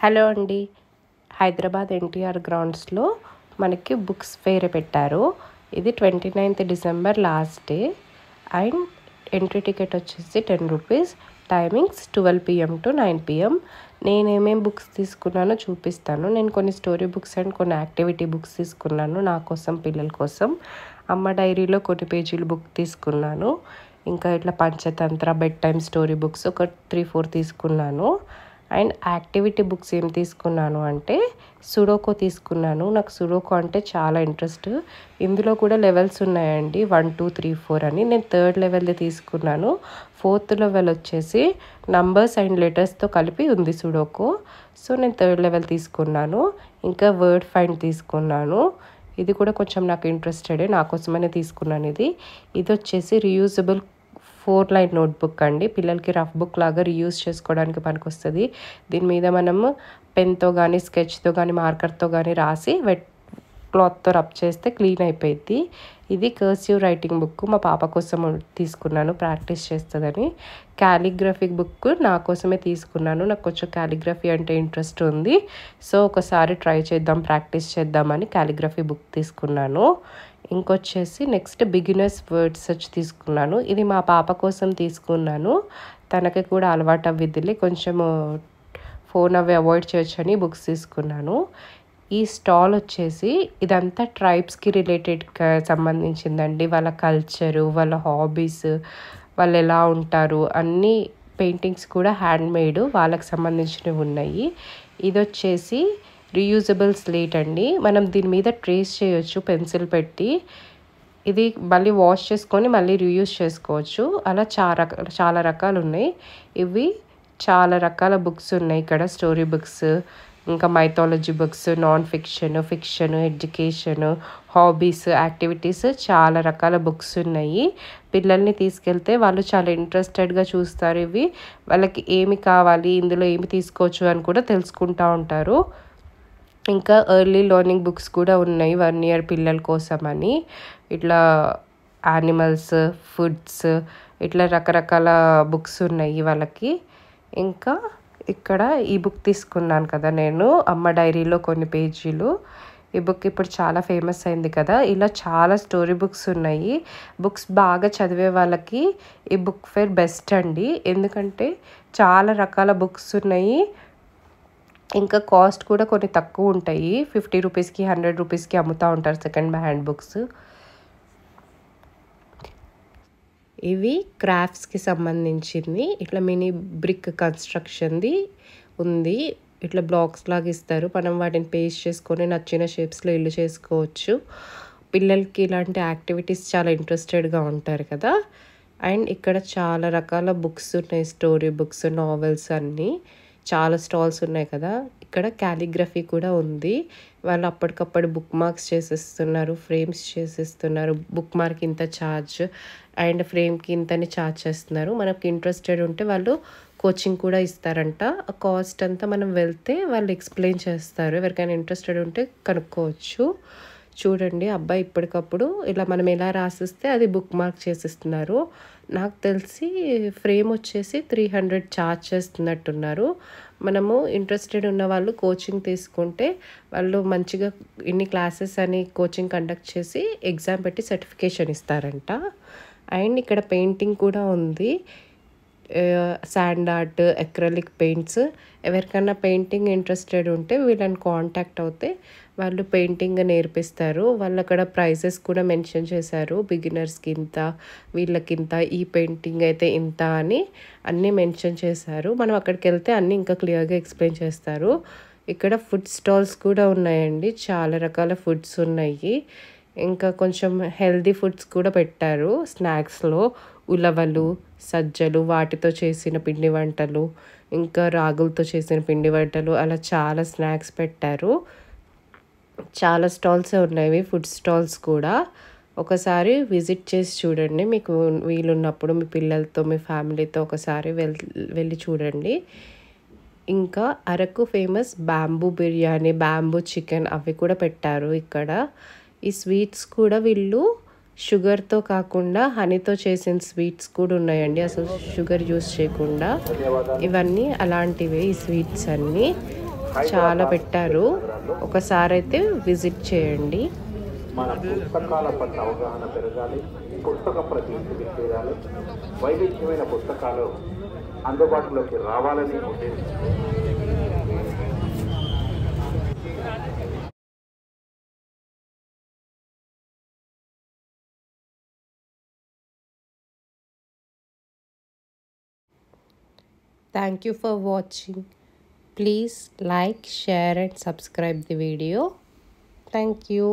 Hello అండి. హైదరాబాద్ ఎన్టీఆర్ గ్రౌండ్స్లో మనకి బుక్స్ ఫేర్ పెట్టారు. ఇది 29th December last day. And entry ticket వచ్చేసి 10 rupees. Timings 12 PM to 9 PM. నేను ఏమేమి బుక్స్ తీసుకున్నానో చూపిస్తాను. నేను కొన్ని స్టోరీ బుక్స్ అండ్ కొన్ని యాక్టివిటీ బుక్స్ తీసుకున్నాను నా కోసం, పిల్లల కోసం. అమ్మ డైరీలో కొన్ని పేజీలు బుక్ తీసుకున్నాను. ఇంకా ఇట్లా Panchatantra, bed time story books ఒక 3-4 తీసుకున్నాను. అండ్ యాక్టివిటీ బుక్స్ ఏం తీసుకున్నాను అంటే సుడోకో తీసుకున్నాను. నాకు సుడోకో అంటే చాలా ఇంట్రెస్ట్. ఇందులో కూడా లెవెల్స్ ఉన్నాయండి, 1, 2, 3, 4 అని. నేను 3rd లెవెల్ది తీసుకున్నాను. 4th లెవెల్ వచ్చేసి నంబర్స్ అండ్ లెటర్స్తో కలిపి ఉంది సుడోకో. సో నేను 3rd లెవెల్ తీసుకున్నాను. ఇంకా వర్డ్ ఫైండ్ తీసుకున్నాను. ఇది కూడా కొంచెం నాకు ఇంట్రెస్టెడే, నా కోసమనే తీసుకున్నాను. ఇది వచ్చేసి రీయూజబుల్ 4 లైన్ నోట్బుక్ అండి. పిల్లలకి రఫ్ బుక్ లాగా రీయూజ్ చేసుకోవడానికి పనికొస్తుంది. దీని మీద మనము పెన్తో కానీ, స్కెచ్తో కానీ, మార్కర్తో కానీ రాసి క్లాత్తో రబ్ చేస్తే క్లీన్ అయిపోయింది. ఇది కర్సివ్ రైటింగ్ బుక్ మా పాప కోసం తీసుకున్నాను, ప్రాక్టీస్ చేస్తుందని. క్యాలిగ్రఫిక్ బుక్ నా కోసమే తీసుకున్నాను. నాకు కొంచెం క్యాలిగ్రఫీ అంటే ఇంట్రెస్ట్ ఉంది. సో ఒకసారి ట్రై చేద్దాం, ప్రాక్టీస్ చేద్దామని క్యాలిగ్రఫీ బుక్ తీసుకున్నాను. ఇంకొచ్చేసి నెక్స్ట్ బిగినర్స్ వర్డ్ సెర్చ్ తీసుకున్నాను. ఇది మా పాప కోసం తీసుకున్నాను. తనకి కూడా అలవాటు అవ్విద్దిలే, కొంచెము ఫోన్ అవి అవాయిడ్ చేయొచ్చని బుక్స్ తీసుకున్నాను. ఈ స్టాల్ వచ్చేసి ఇదంతా ట్రైబ్స్కి రిలేటెడ్గా సంబంధించిందండి. వాళ్ళ కల్చరు, వాళ్ళ హాబీస్, వాళ్ళు ఎలా ఉంటారు, అన్నీ పెయింటింగ్స్ కూడా హ్యాండ్మేడ్, వాళ్ళకి సంబంధించినవి ఉన్నాయి. ఇది వచ్చేసి రీయూజబుల్ స్లేట్ అండి. మనం దీని మీద ట్రేస్ చేయొచ్చు పెన్సిల్ పెట్టి. ఇది మళ్ళీ వాష్ చేసుకొని మళ్ళీ రీయూజ్ చేసుకోవచ్చు. అలా చాలా రకాలు ఉన్నాయి. ఇవి చాలా రకాల బుక్స్ ఉన్నాయి ఇక్కడ. స్టోరీ బుక్స్, ఇంకా mythology books, non fiction, fiction, education, hobbies, activities, చాలా రకాల బుక్స్ ఉన్నాయి. పిల్లల్ని తీసుకెళ్తే వాళ్ళు చాలా ఇంట్రెస్టెడ్గా చూస్తారు. ఇవి వాళ్ళకి ఏమి కావాలి, ఇందులో ఏమి తీసుకోవచ్చు అని కూడా తెలుసుకుంటూ ఉంటారు. ఇంకా ఎర్లీ లెర్నింగ్ బుక్స్ కూడా ఉన్నాయి 1 year పిల్లల కోసం అని. ఇట్లా యానిమల్స్, ఫుడ్స్, ఇట్లా రకరకాల బుక్స్ ఉన్నాయి వాళ్ళకి. ఇంకా ఇక్కడ ఈ బుక్ తీసుకున్నాను కదా నేను, అమ్మ డైరీలో కొన్ని పేజీలు. ఈ బుక్ ఇప్పుడు చాలా ఫేమస్ అయింది కదా. ఇలా చాలా స్టోరీ బుక్స్ ఉన్నాయి. బుక్స్ బాగా చదివే వాళ్ళకి ఈ బుక్ ఫేర్ బెస్ట్ అండి. ఎందుకంటే చాలా రకాల బుక్స్ ఉన్నాయి. ఇంకా కాస్ట్ కూడా కొన్ని తక్కువ ఉంటాయి. 50 రూపీస్కి, 100 రూపీస్కి అమ్ముతూ ఉంటారు సెకండ్ హ్యాండ్ బుక్స్. ఇవి క్రాఫ్ట్స్కి సంబంధించింది. ఇట్లా మినీ బ్రిక్ కన్స్ట్రక్షన్ది ఉంది. ఇట్లా బ్లాక్స్ లాగా ఇస్తారు, మనం వాటిని పేస్ట్ చేసుకొని నచ్చిన షేప్స్లో ఇల్లు చేసుకోవచ్చు. పిల్లలకి ఇలాంటి యాక్టివిటీస్ చాలా ఇంట్రెస్టెడ్గా ఉంటారు కదా. అండ్ ఇక్కడ చాలా రకాల బుక్స్ ఉన్నాయి, స్టోరీ బుక్స్, నావెల్స్ అన్నీ. చాలా స్టాల్స్ ఉన్నాయి కదా. ఇక్కడ క్యాలిగ్రఫీ కూడా ఉంది. వాళ్ళు అప్పటికప్పుడు బుక్ మార్క్స్ చేసేస్తున్నారు, ఫ్రేమ్స్ చేసేస్తున్నారు. బుక్ మార్క్ ఇంత ఛార్జ్ అండ్ ఫ్రేమ్కి ఇంతని ఛార్జ్ చేస్తున్నారు. మనకి ఇంట్రెస్టెడ్ ఉంటే వాళ్ళు కోచింగ్ కూడా ఇస్తారంట. ఆ కాస్ట్ అంతా మనం వెళ్తే వాళ్ళు ఎక్స్ప్లెయిన్ చేస్తారు. ఎవరికైనా ఇంట్రెస్టెడ్ ఉంటే కనుక్కోవచ్చు. చూడండి, అబ్బాయి ఇప్పటికప్పుడు ఇలా మనం ఎలా రాసిస్తే అది బుక్ మార్క్ చేసిస్తున్నారు. నాకు తెలిసి ఫ్రేమ్ వచ్చేసి 300 ఛార్జ్ చేస్తున్నట్టున్నారు. మనము ఇంట్రెస్టెడ్ ఉన్న వాళ్ళు కోచింగ్ తీసుకుంటే వాళ్ళు మంచిగా ఇన్ని క్లాసెస్ అని కోచింగ్ కండక్ట్ చేసి ఎగ్జామ్ పెట్టి సర్టిఫికేషన్ ఇస్తారంట. అండ్ ఇక్కడ పెయింటింగ్ కూడా ఉంది, శాండ్ ఆర్ట్, అక్రిలిక్ పెయింట్స్. ఎవరికైనా పెయింటింగ్ ఇంట్రెస్టెడ్ ఉంటే వీళ్ళని కాంటాక్ట్ అవుతే వాళ్ళు పెయింటింగ్ నేర్పిస్తారు. వాళ్ళు అక్కడ ప్రైజెస్ కూడా మెన్షన్ చేశారు. బిగినర్స్కి ఇంత, వీళ్ళకింత, ఈ పెయింటింగ్ అయితే ఇంత అని అన్నీ మెన్షన్ చేశారు. మనం అక్కడికి వెళ్తే అన్నీ ఇంకా క్లియర్గా ఎక్స్ప్లెయిన్ చేస్తారు. ఇక్కడ ఫుడ్ స్టాల్స్ కూడా ఉన్నాయండి, చాలా రకాల ఫుడ్స్ ఉన్నాయి. ఇంకా కొంచెం హెల్దీ ఫుడ్స్ కూడా పెట్టారు. స్నాక్స్లో ఉలవలు, సజ్జలు, వాటితో చేసిన పిండి వంటలు, ఇంకా రాగులతో చేసిన పిండి వంటలు, అలా చాలా స్నాక్స్ పెట్టారు. చాలా స్టాల్స్ ఉన్నాయి, ఫుడ్ స్టాల్స్ కూడా. ఒకసారి విజిట్ చేసి చూడండి, మీకు వీలున్నప్పుడు మీ పిల్లలతో, మీ ఫ్యామిలీతో ఒకసారి వెళ్ళి చూడండి. ఇంకా Araku famous bamboo biryani, bamboo chicken అవి కూడా పెట్టారు ఇక్కడ. ఈ స్వీట్స్ కూడా వీళ్ళు షుగర్తో కాకుండా హనీతో చేసిన స్వీట్స్ కూడా ఉన్నాయండి, అసలు షుగర్ యూస్ చేయకుండా. ఇవన్నీ అలాంటివే ఈ స్వీట్స్ అన్నీ. చాలా పెట్టారు. ఒకసారి అయితే విజిట్ చేయండి. మన పుస్తకాల పట్ల అవగాహన పెరగాలి, పుస్తక ప్రతి ఇంటికి చేరాలి, వైవిధ్యమైన పుస్తకాలు అందుబాటులోకి రావాలని ఉద్దేశించి Thank you for watching. Please like, share and subscribe the video. Thank you.